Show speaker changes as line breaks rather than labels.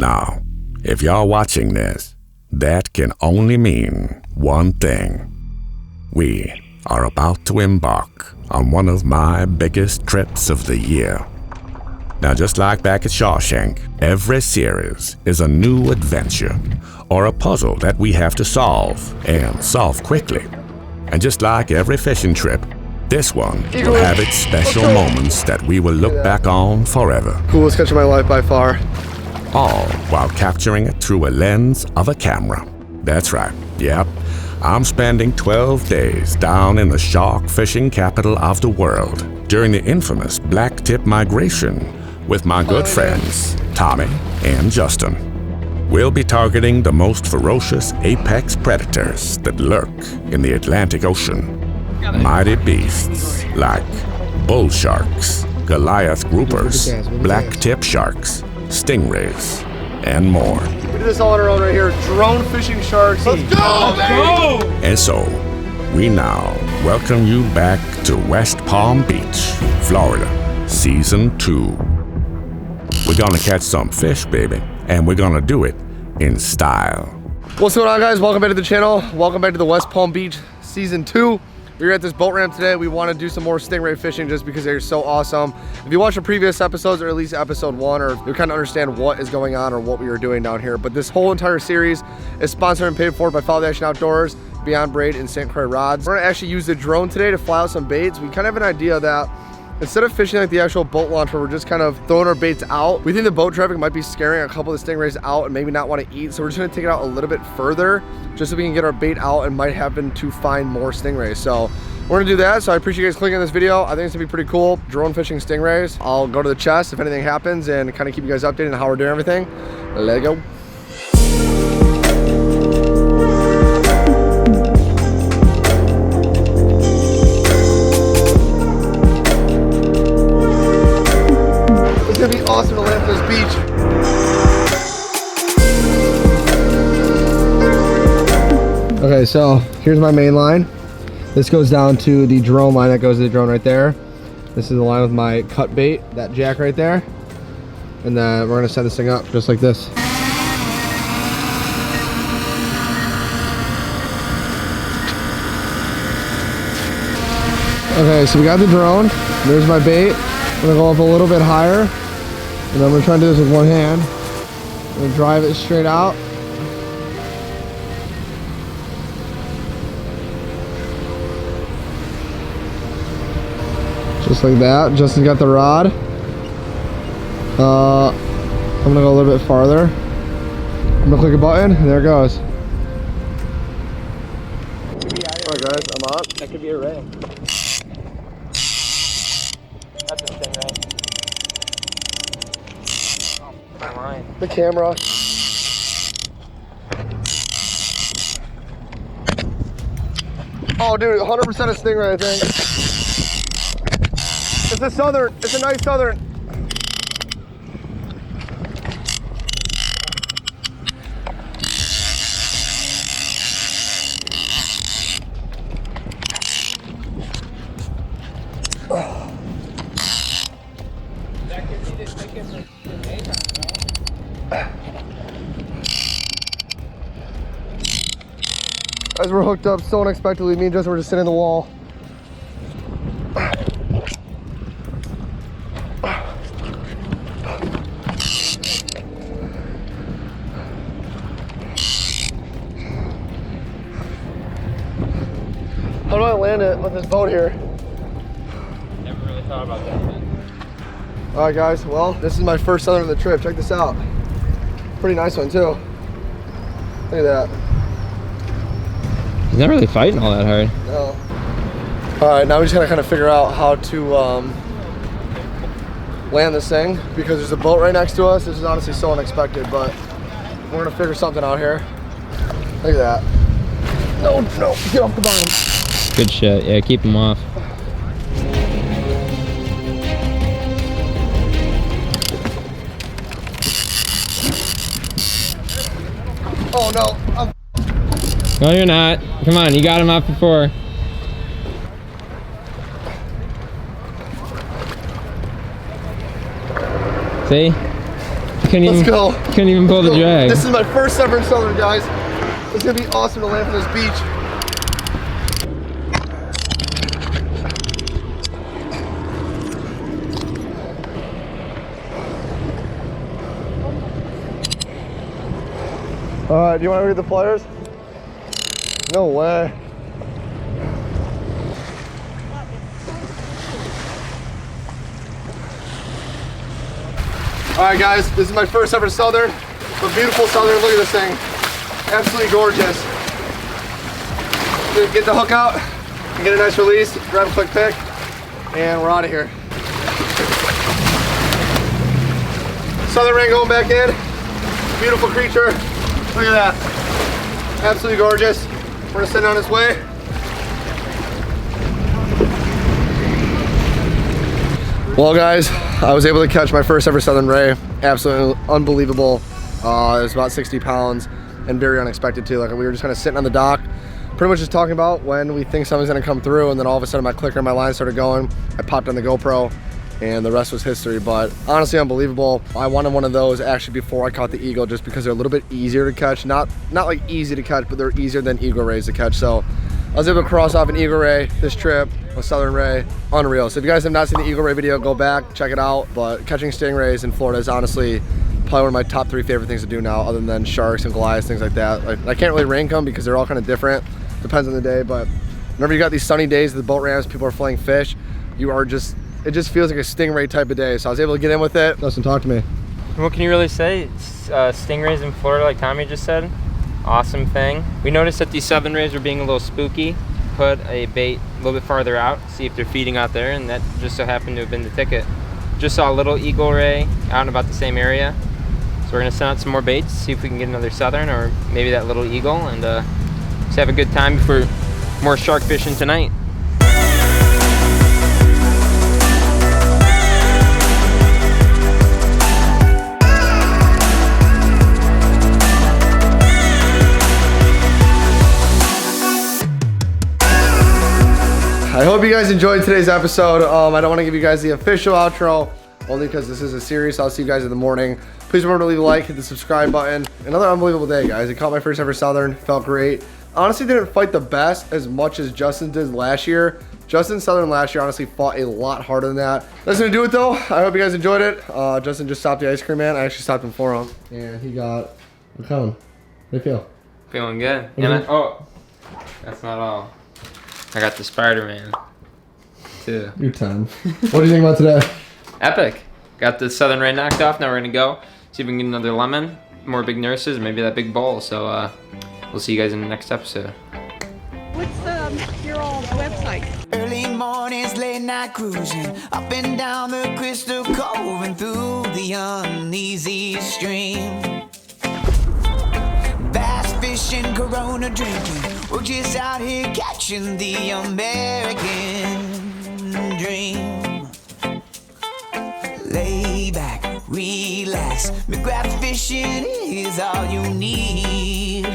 Now, if y'all watching this, that can only mean one thing. We are about to embark on one of my biggest trips of the year. Now, just like back at Shawshank, every series is a new adventure or a puzzle that we have to solve, and solve quickly. And just like every fishing trip, this one will have its special moments that we will look back on forever.
Coolest catch of my life by far.
All while capturing it through a lens of a camera. That's right, yep. I'm spending 12 days down in the shark fishing capital of the world during the infamous black tip migration with my good friends, Tommy and Justin. We'll be targeting the most ferocious apex predators that lurk in the Atlantic Ocean. Mighty beasts like bull sharks, Goliath groupers, black tip sharks, stingrays, and more.
We did this all on our own right here. Drone fishing sharks. Let's go, baby!
And so, we now welcome you back to West Palm Beach, Florida, Season 2. We're gonna catch some fish, baby, and we're gonna do it in style.
What's going on, guys? Welcome back to the channel. Welcome back to the West Palm Beach Season 2. We're at this boat ramp today. We want to do some more stingray fishing just because they're so awesome. If you watch the previous episodes, or at least episode 1, or you kind of understand what is going on or what we are doing down here. But this whole entire series is sponsored and paid for by Follow the Action Outdoors, Beyond Braid, and Stingray Rods. We're gonna actually use the drone today to fly out some baits. We kind of have an idea that instead of fishing like the actual boat launch where we're just kind of throwing our baits out, we think the boat traffic might be scaring a couple of the stingrays out and maybe not want to eat. So we're just gonna take it out a little bit further just so we can get our bait out and might happen to find more stingrays. So we're gonna do that. So I appreciate you guys clicking on this video. I think it's gonna be pretty cool. Drone fishing stingrays. I'll go to the chest if anything happens and kind of keep you guys updated on how we're doing everything. Let's go. It's gonna be awesome to land at this beach. Okay, so here's my main line. This goes down to the drone line that goes to the drone right there. This is the line with my cut bait, that jack right there. And then we're gonna set this thing up just like this. Okay, so we got the drone. There's my bait. I'm gonna go up a little bit higher. And I'm gonna try to do this with one hand. I'm gonna drive it straight out. Just like that. Justin's got the rod. I'm gonna go a little bit farther. I'm gonna click a button, and there it goes. Alright guys, I'm on.
That could be a ray. That's a stingray. Oh, my line.
The camera. Oh dude, 100% a stingray, I think. It's a southern. It's a nice southern. Guys, we're hooked up so unexpectedly. Me and Justin were just sitting in the wall. How do I land it with this boat here?
Never really thought about that.
All right, guys. Well, this is my first southern of the trip. Check this out. Pretty nice one too. Look at that.
He's not really fighting all that hard.
No. All right, now we just gotta kind of figure out how to land this thing because there's a boat right next to us. This is honestly so unexpected, but we're gonna figure something out here. Look at that. No, no, get off the bottom.
Good shit. Yeah, keep him off.
Oh no.
No, you're not. Come on, you got him off before. See?
Let's go.
Couldn't even pull the drag.
This is my first ever in Southern, guys. It's gonna be awesome to land on this beach. Do you want to read the pliers? No way. All right, guys, this is my first ever Southern. It's a beautiful Southern. Look at this thing. Absolutely gorgeous. Get the hook out, get a nice release, grab a quick pick, and we're out of here. Southern ring going back in. Beautiful creature. Look at that. Absolutely gorgeous. We're gonna send it on its way. Well, guys, I was able to catch my first ever Southern ray. Absolutely unbelievable. It was about 60 pounds and very unexpected too. Like, we were just kind of sitting on the dock, pretty much just talking about when we think something's gonna come through, and then all of a sudden my clicker and my line started going. I popped on the GoPro and the rest was history. But honestly, unbelievable. I wanted one of those actually before I caught the eagle, just because they're a little bit easier to catch. Not like easy to catch, but they're easier than eagle rays to catch. So I was able to cross off an eagle ray this trip, a Southern ray. Unreal. So if you guys have not seen the eagle ray video, go back, check it out. But catching stingrays in Florida is honestly probably one of my top 3 favorite things to do now, other than sharks and goliaths, things like that. I can't really rank them because they're all kind of different. Depends on the day, but whenever you got these sunny days at the boat ramps, people are flaying fish, it just feels like a stingray type of day. So I was able to get in with it. Dustin, talk to me.
What can you really say? Stingrays in Florida, like Tommy just said, awesome thing. We noticed that these Southern rays were being a little spooky. Put a bait a little bit farther out, see if they're feeding out there, and that just so happened to have been the ticket. Just saw a little eagle ray out in about the same area. So we're gonna send out some more baits, see if we can get another Southern or maybe that little eagle, and just have a good time before more shark fishing tonight.
I hope you guys enjoyed today's episode. I don't want to give you guys the official outro, only because this is a series. I'll see you guys in the morning. Please remember to leave a like, hit the subscribe button. Another unbelievable day, guys. I caught my first ever Southern, felt great. Honestly, didn't fight the best as much as Justin did last year. Justin's Southern last year honestly fought a lot harder than that. That's gonna do it though. I hope you guys enjoyed it. Justin just stopped the ice cream man. I actually stopped him for him, and he got a cone. How do you feel?
Feeling good. Oh, that's not all. I got the Spider-Man, too.
You're 10. What do you think about today?
Epic. Got the Southern ray knocked off. Now we're going to go see if we can get another lemon, more big nurses, maybe that big bowl. So we'll see you guys in the next episode.
What's your old website? Early mornings, late night cruising, up and down the Crystal Cove and through the uneasy stream. Bass fishing, Corona drinking, we're just out here catching the American dream. Lay back, relax, McGrath fishing is all you need.